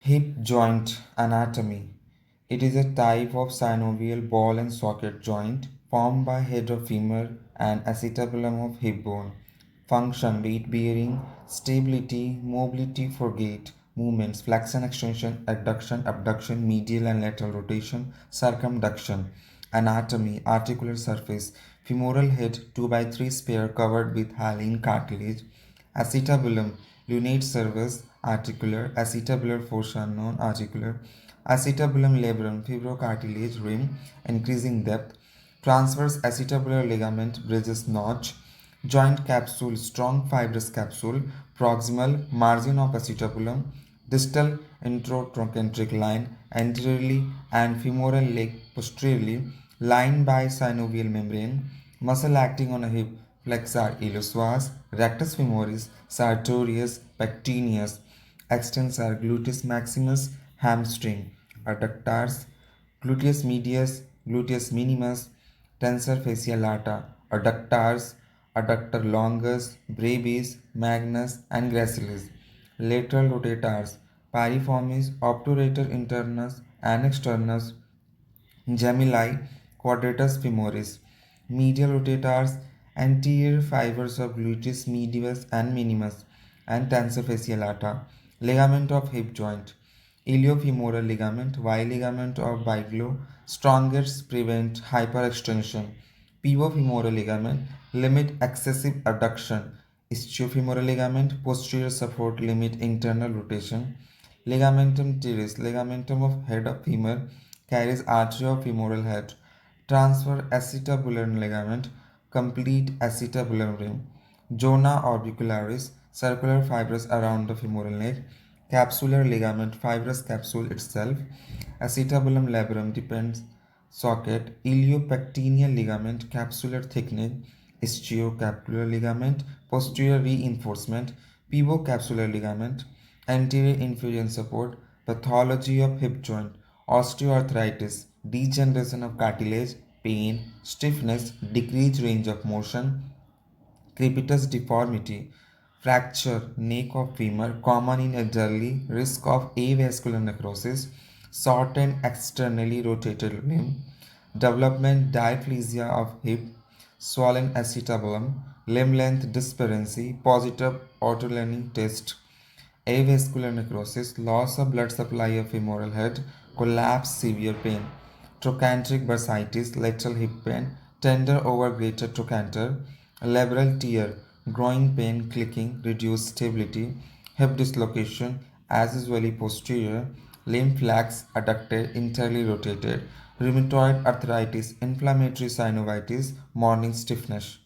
Hip joint anatomy. It is a type of synovial ball and socket joint formed by head of femur and acetabulum of hip bone. Function: weight bearing, stability, mobility for gait, movements, flexion, extension, adduction, abduction, medial and lateral rotation, circumduction. Anatomy: articular surface, femoral head 2 by 3 sphere covered with hyaline cartilage. Acetabulum, lunate surface, articular, acetabular fossa, non-articular. Acetabulum labrum, fibrocartilage rim, increasing depth. Transverse acetabular ligament bridges notch.Joint capsule, strong fibrous capsule. Proximal, margin of acetabulum. Distal intertrochanteric line, anteriorly and femoral leg posteriorly, lined by synovial membrane. Muscle acting on a hip: flexor iliopsoas, rectus femoris, sartorius, pectineus. Extensor: gluteus maximus, hamstring. Adductors: gluteus medius, gluteus minimus, tensor fasciae lata. Adductors: adductor longus, brevis, magnus, and gracilis. Lateral rotators: piriformis, obturator internus and externus, gemelli, quadratus femoris. Medial rotators: anterior fibers of gluteus medius and minimus and tensor fasciae lata. Ligament of hip joint: iliofemoral ligament, Y ligament of biglow, strongest prevent hyperextension. Pivofemoral ligament, limit excessive adduction. Ischiofemoral ligament, posterior support, limit internal rotation. Ligamentum teres, ligamentum of head of femur, carries artery of femoral head. Transverse acetabular ligament, complete acetabular rim. Zona orbicularis, circular fibers around the femoral neck. Capsular ligament, fibrous capsule itself. Acetabulum labrum depends socket. Iliopectineal ligament, capsular thickening. Ischiocapular ligament, posterior reinforcement. Pivocapsular ligament, anterior inferior support. Pathology of hip joint: osteoarthritis, degeneration of cartilage, pain, stiffness, decreased range of motion. Crepitus deformity, fracture, neck of femur, common in elderly, risk of avascular necrosis, shortened externally rotated limb. Development: diplegia of hip, swollen acetabulum, limb length disparity, positive autolearning test. Avascular necrosis, loss of blood supply of femoral head, collapse, severe pain. Trochanteric bursitis, lateral hip pain, tender over greater trochanter. Labral tear, growing pain, clicking, reduced stability. Hip dislocation, as usually posterior. Limb flex, adducted, entirely rotated. Rheumatoid arthritis, inflammatory synovitis, morning stiffness.